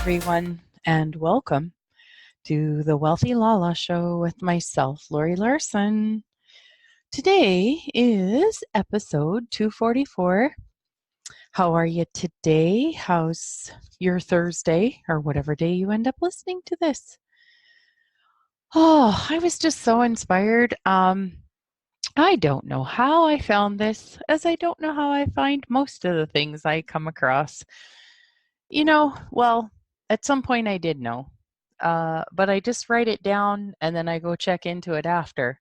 everyone, and welcome to the Wealthy LaLa Show with myself, Laurie Laursen. Today is episode 244. How are you today? How's your Thursday, or whatever day you end up listening to this? Oh, I was just so inspired. I don't know how I found this, as I don't know how I find most of the things I come across. Well, at some point I did know, but I just write it down and then I go check into it after.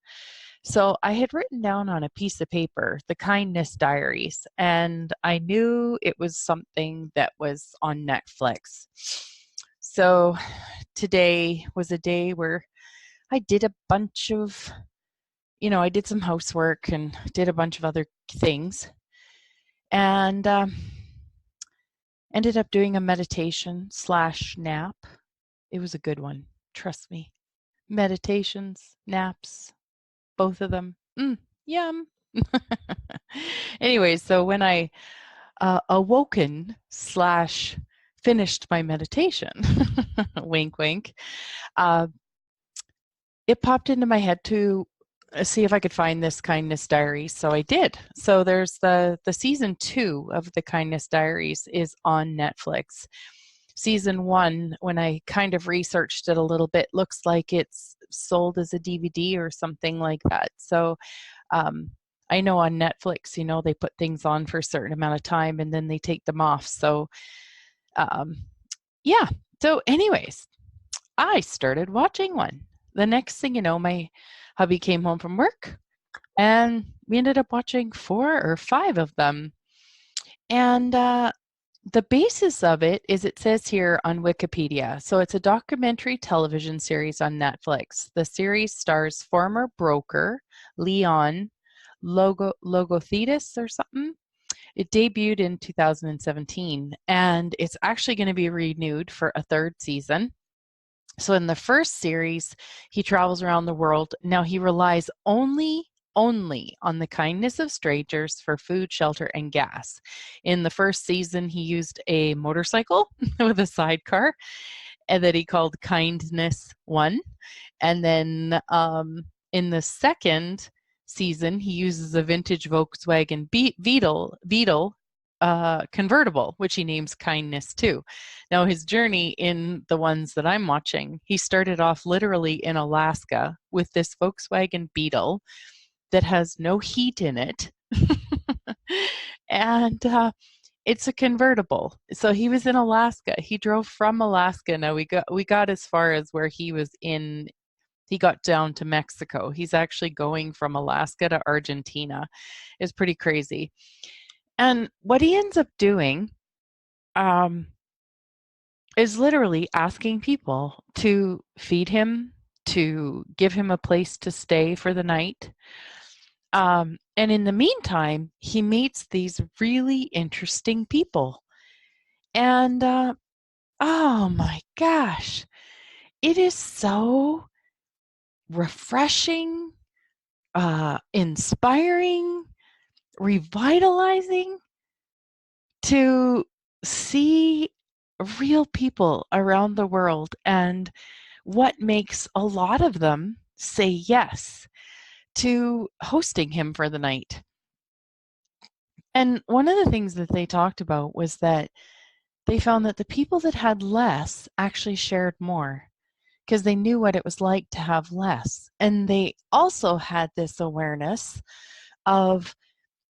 So I had written down on a piece of paper the Kindness Diaries, and I knew it was something that was on Netflix. So today was a day where I did a bunch of, I did some housework and did a bunch of other things, and ended up doing a meditation / nap. It was a good one, trust me. Meditations, naps, both of them. Yum. Anyway, so when I awoken / finished my meditation, wink, wink, it popped into my head to see if I could find this Kindness Diaries. So I did. So there's the season 2 of the Kindness Diaries is on Netflix. Season 1, when I kind of researched it a little bit, looks like it's sold as a DVD or something like that. So I know on Netflix, they put things on for a certain amount of time and then they take them off. So yeah. So anyways, I started watching one. The next thing you know, my hubby came home from work and we ended up watching 4 or 5 of them. And the basis of it is, it says here on Wikipedia, so it's a documentary television series on Netflix. The series stars former broker Leon Logothetis or something. It debuted in 2017, and it's actually going to be renewed for a 3rd season. So in the first series, he travels around the world. Now he relies only on the kindness of strangers for food, shelter, and gas. In the first season, he used a motorcycle with a sidecar, and that he called Kindness 1. And then in the second season, he uses a vintage Volkswagen Beetle convertible, which he names Kindness 2. Now, his journey in the ones that I'm watching, he started off literally in Alaska with this Volkswagen Beetle that has no heat in it. And it's a convertible. So he was in Alaska. He drove from Alaska. Now we got as far as where he was in. He got down to Mexico. He's actually going from Alaska to Argentina. It's pretty crazy. And what he ends up doing is literally asking people to feed him, to give him a place to stay for the night. And in the meantime, he meets these really interesting people. And oh my gosh, it is so refreshing, inspiring, revitalizing to see real people around the world and what makes a lot of them say yes to hosting him for the night. And one of the things that they talked about was that they found that the people that had less actually shared more because they knew what it was like to have less. And they also had this awareness of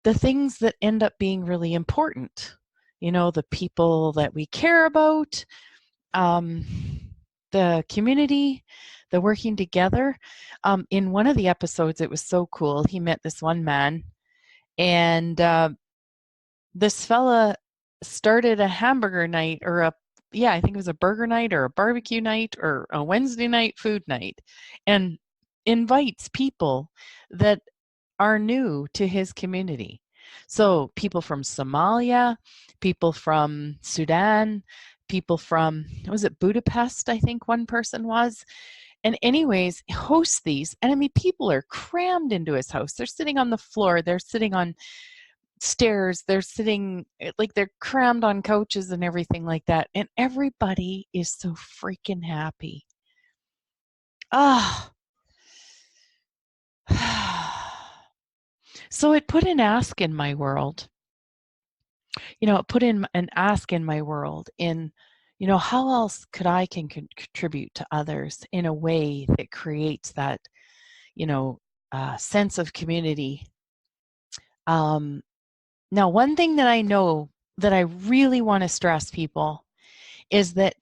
the things that end up being really important. The people that we care about, the community, the working together. In one of the episodes, it was so cool. He met this one man, and this fella started a hamburger night I think it was a burger night or a barbecue night or a Wednesday night food night, and invites people that are new to his community. So people from Somalia, people from Sudan, people from, was it Budapest, I think one person was. And anyways, hosts these. And I mean, people are crammed into his house. They're sitting on the floor. They're sitting on stairs. They're sitting like they're crammed on couches and everything like that. And everybody is so freaking happy. Ah. So it put an ask in my world. It put in an ask in my world in, how else could I can contribute to others in a way that creates that, sense of community. Now, one thing that I know that I really want to stress people is that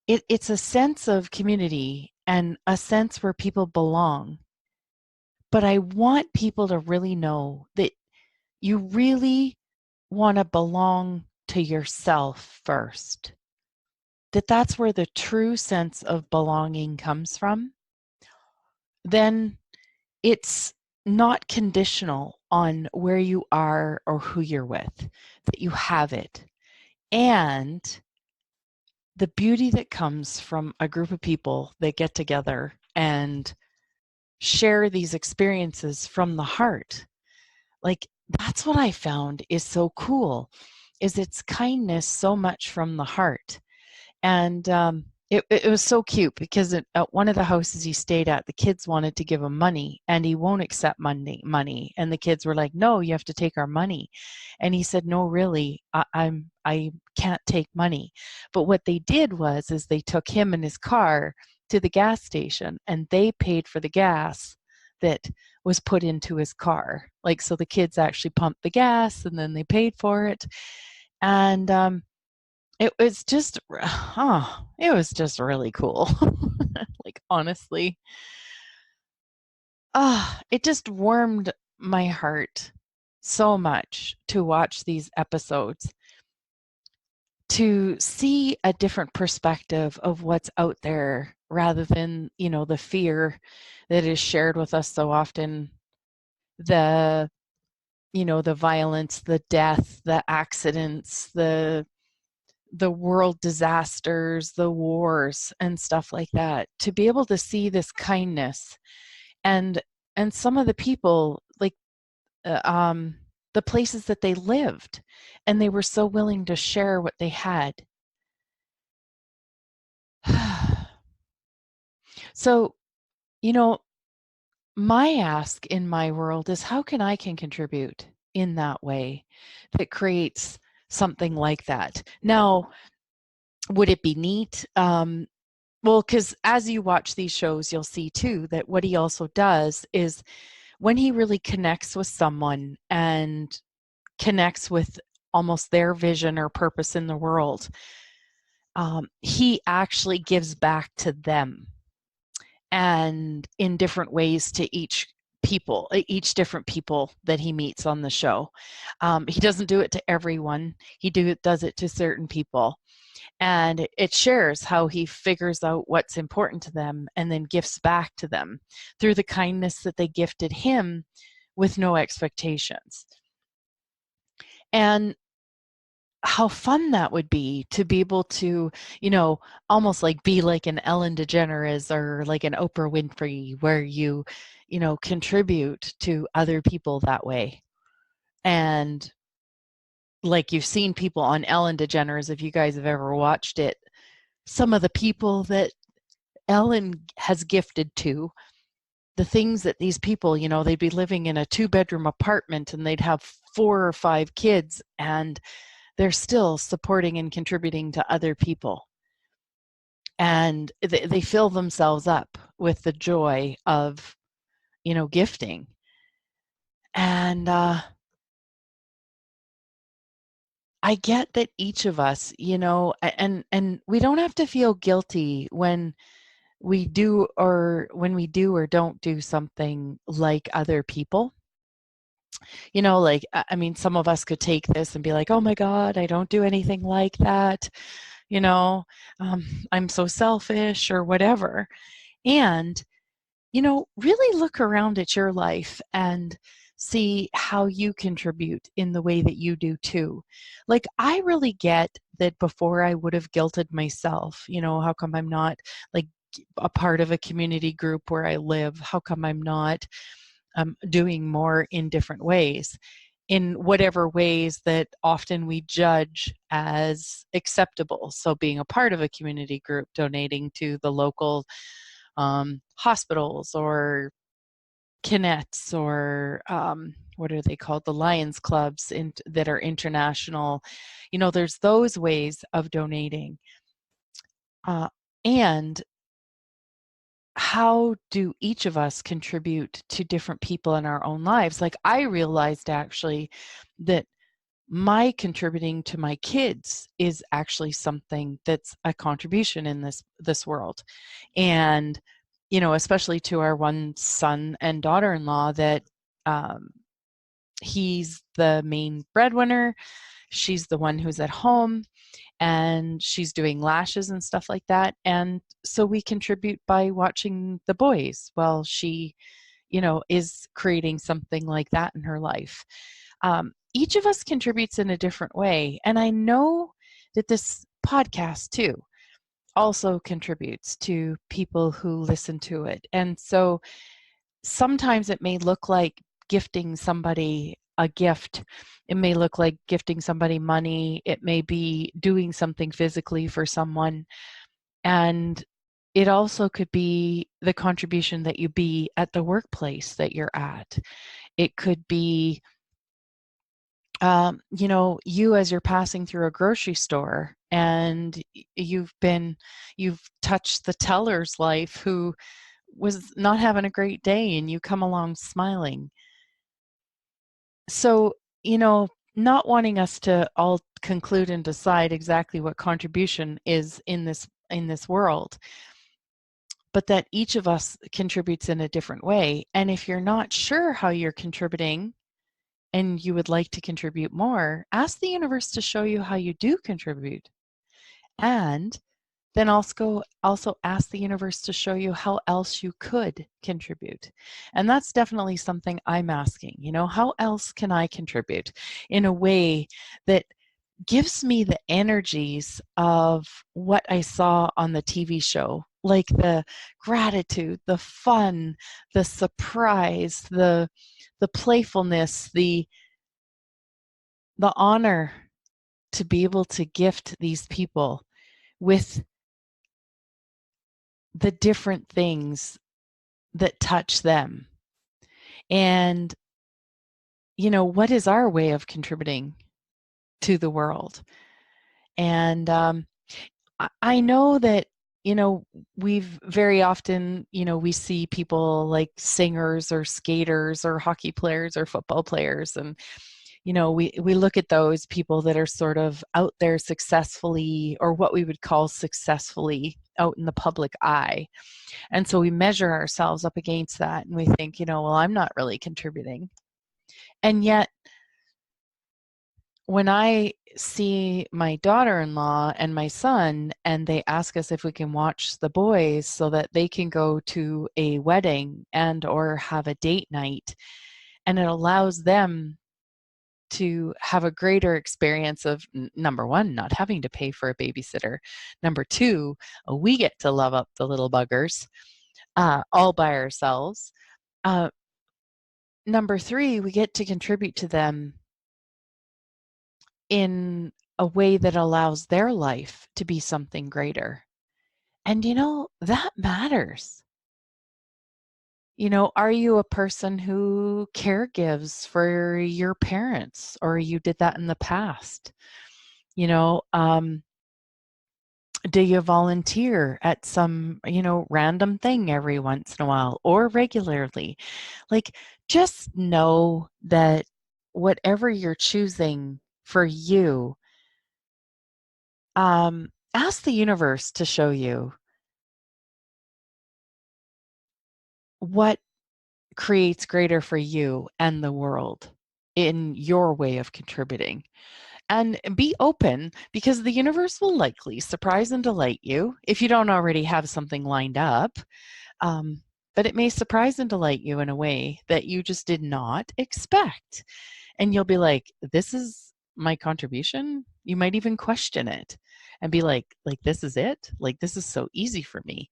it's a sense of community and a sense where people belong. But I want people to really know that you really want to belong to yourself first. That's where the true sense of belonging comes from. Then it's not conditional on where you are or who you're with, that you have it. And the beauty that comes from a group of people that get together and share these experiences from the heart. Like, that's what I found is so cool, is it's kindness so much from the heart. And it was so cute because at one of the houses he stayed at, the kids wanted to give him money and he won't accept money. And the kids were like, no, you have to take our money. And he said, no, really, I can't take money. But what they did is they took him in his car to the gas station and they paid for the gas that was put into his car. Like, so the kids actually pumped the gas and then they paid for it. And it was just really cool. Like, honestly, it just warmed my heart so much to watch these episodes, to see a different perspective of what's out there rather than, the fear that is shared with us so often, the violence, the death, the accidents, the world disasters, the wars and stuff like that. To be able to see this kindness and some of the people, like the places that they lived, and they were so willing to share what they had. So, my ask in my world is how can I contribute in that way that creates something like that. Now, would it be neat? Well, because as you watch these shows, you'll see too that what he also does is when he really connects with someone and connects with almost their vision or purpose in the world, he actually gives back to them, and in different ways to each different people that he meets on the show. He doesn't do it to everyone. He does it to certain people. And it shares how he figures out what's important to them and then gifts back to them through the kindness that they gifted him with no expectations. And how fun that would be to be able to, almost like be like an Ellen DeGeneres or like an Oprah Winfrey, where you contribute to other people that way. And like, you've seen people on Ellen DeGeneres, if you guys have ever watched it, some of the people that Ellen has gifted to, the things that these people, they'd be living in a 2-bedroom apartment and they'd have 4 or 5 kids, and they're still supporting and contributing to other people. And they fill themselves up with the joy of, gifting. And I get that each of us, and we don't have to feel guilty when we do or don't do something like other people. Like, I mean, some of us could take this and be like, oh my God, I don't do anything like that. I'm so selfish or whatever. And, really look around at your life and see how you contribute in the way that you do too. Like, I really get that before I would have guilted myself, how come I'm not like a part of a community group where I live? How come I'm not doing more in different ways? in whatever ways that often we judge as acceptable. So being a part of a community group, donating to the local hospitals or Kinets or what are they called? The Lions Clubs that are international. There's those ways of donating. And how do each of us contribute to different people in our own lives? Like, I realized actually that my contributing to my kids is actually something that's a contribution in this world. And especially to our one son and daughter-in-law, that he's the main breadwinner, she's the one who's at home, and she's doing lashes and stuff like that. And so we contribute by watching the boys while she is creating something like that in her life. Each of us contributes in a different way. And I know that this podcast too also contributes to people who listen to it. And so sometimes it may look like gifting somebody a gift. It may look like gifting somebody money. It may be doing something physically for someone. And it also could be the contribution that you be at the workplace that you're at. It could be, you as you're passing through a grocery store and you've touched the teller's life who was not having a great day, and you come along smiling. So, not wanting us to all conclude and decide exactly what contribution is in this world, but that each of us contributes in a different way. And if you're not sure how you're contributing and you would like to contribute more, ask the universe to show you how you do contribute. And then also ask the universe to show you how else you could contribute. And that's definitely something I'm asking, how else can I contribute in a way that gives me the energies of what I saw on the TV show, like the gratitude, the fun, the surprise, the playfulness, the honor to be able to gift these people with the different things that touch them. And, what is our way of contributing to the world? And I know that, we've very often, we see people like singers or skaters or hockey players or football players. And, we look at those people that are sort of out there successfully, or what we would call successfully out in the public eye. And so we measure ourselves up against that, and we think, well, I'm not really contributing. And yet, when I see my daughter-in-law and my son, and they ask us if we can watch the boys so that they can go to a wedding and or have a date night, and it allows them to have a greater experience of, number one, not having to pay for a babysitter. Number two, we get to love up the little buggers all by ourselves. Number three, we get to contribute to them in a way that allows their life to be something greater. And that matters. Are you a person who caregives for your parents, or you did that in the past? Do you volunteer at some, random thing every once in a while or regularly? Like, just know that whatever you're choosing for you, ask the universe to show you what creates greater for you and the world in your way of contributing. And be open, because the universe will likely surprise and delight you if you don't already have something lined up. But it may surprise and delight you in a way that you just did not expect. And you'll be like, this is my contribution? You might even question it and be like, this is it? Like, this is so easy for me.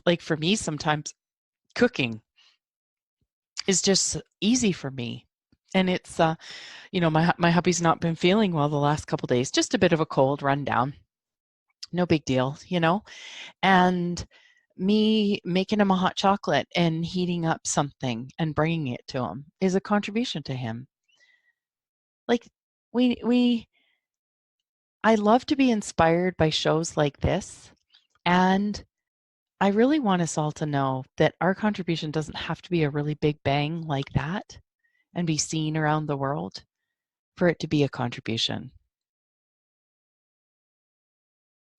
Like for me, sometimes cooking is just easy for me. And it's, my hubby's not been feeling well the last couple days, just a bit of a cold rundown. No big deal. And me making him a hot chocolate and heating up something and bringing it to him is a contribution to him. Like we I love to be inspired by shows like this, and I really want us all to know that our contribution doesn't have to be a really big bang like that and be seen around the world for it to be a contribution.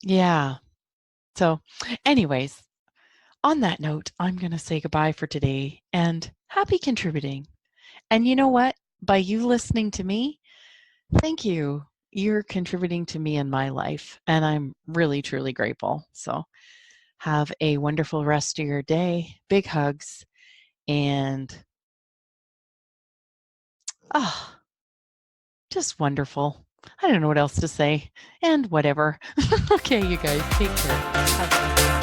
Yeah. So, anyways, on that note, I'm going to say goodbye for today and happy contributing. And you know what? By you listening to me, thank you. You're contributing to me in my life, and I'm really, truly grateful. So, have a wonderful rest of your day. Big hugs. And, oh, just wonderful. I don't know what else to say. And whatever. Okay, you guys, take care. Have a